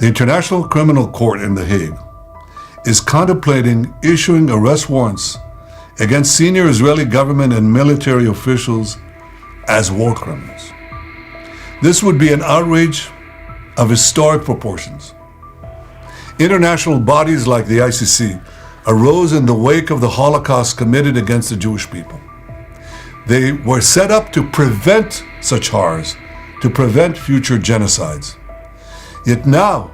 The International Criminal Court in The Hague is contemplating issuing arrest warrants against senior Israeli government and military officials as war criminals. This would be an outrage of historic proportions. International bodies like the ICC arose in the wake of the Holocaust committed against the Jewish people. They were set up to prevent such horrors, to prevent future genocides. Yet now,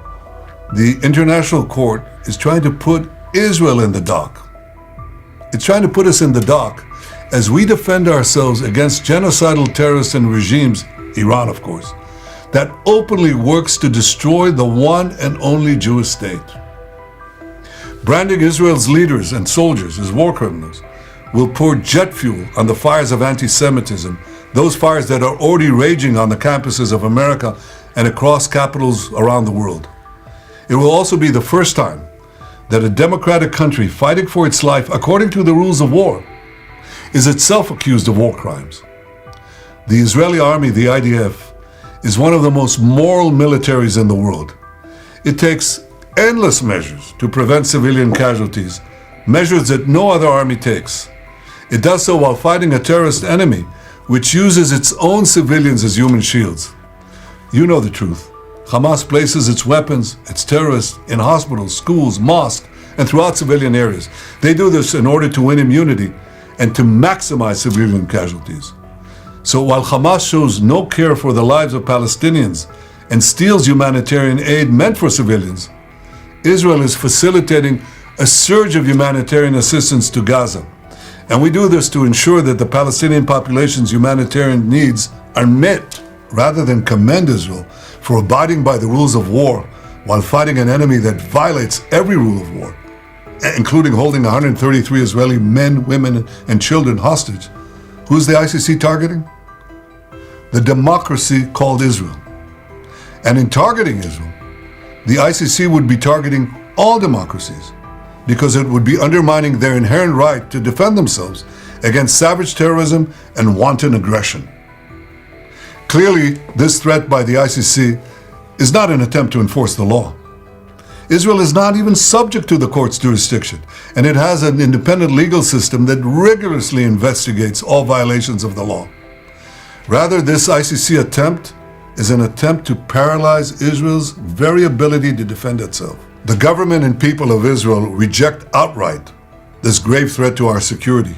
the International Court is trying to put Israel in the dock. It's trying to put us in the dock as we defend ourselves against genocidal terrorists and regimes, Iran of course, that openly works to destroy the one and only Jewish state. Branding Israel's leaders and soldiers as war criminals will pour jet fuel on the fires of anti-Semitism, those fires that are already raging on the campuses of America and across capitals around the world. It will also be the first time that a democratic country fighting for its life according to the rules of war is itself accused of war crimes. The Israeli army, the IDF, is one of the most moral militaries in the world. It takes endless measures to prevent civilian casualties, measures that no other army takes. It does so while fighting a terrorist enemy which uses its own civilians as human shields. You know the truth. Hamas places its weapons, its terrorists, in hospitals, schools, mosques, and throughout civilian areas. They do this in order to win immunity and to maximize civilian casualties. So while Hamas shows no care for the lives of Palestinians and steals humanitarian aid meant for civilians, Israel is facilitating a surge of humanitarian assistance to Gaza. And we do this to ensure that the Palestinian population's humanitarian needs are met, rather than commend Israel for abiding by the rules of war while fighting an enemy that violates every rule of war, including holding 133 Israeli men, women, and children hostage. Who's the ICC targeting? The democracy called Israel. And in targeting Israel, the ICC would be targeting all democracies because it would be undermining their inherent right to defend themselves against savage terrorism and wanton aggression. Clearly, this threat by the ICC is not an attempt to enforce the law. Israel is not even subject to the court's jurisdiction, and it has an independent legal system that rigorously investigates all violations of the law. Rather, this ICC attempt is an attempt to paralyze Israel's very ability to defend itself. The government and people of Israel reject outright this grave threat to our security,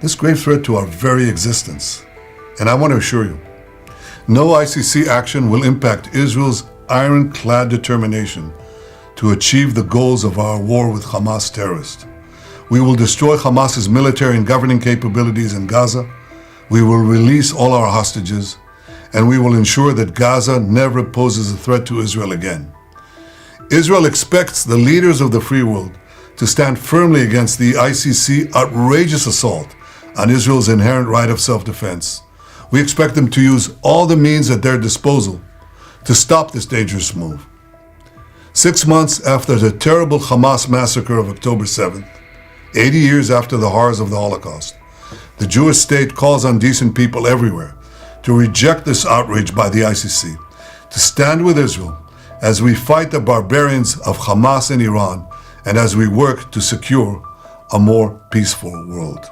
this grave threat to our very existence. And I want to assure you, no ICC action will impact Israel's ironclad determination to achieve the goals of our war with Hamas terrorists. We will destroy Hamas's military and governing capabilities in Gaza. We will release all our hostages, and we will ensure that Gaza never poses a threat to Israel again. Israel expects the leaders of the free world to stand firmly against the ICC outrageous assault on Israel's inherent right of self-defense. We expect them to use all the means at their disposal to stop this dangerous move. 6 months after the terrible Hamas massacre of October 7th, 80 years after the horrors of the Holocaust, the Jewish state calls on decent people everywhere to reject this outrage by the ICC, to stand with Israel as we fight the barbarians of Hamas and Iran, and as we work to secure a more peaceful world.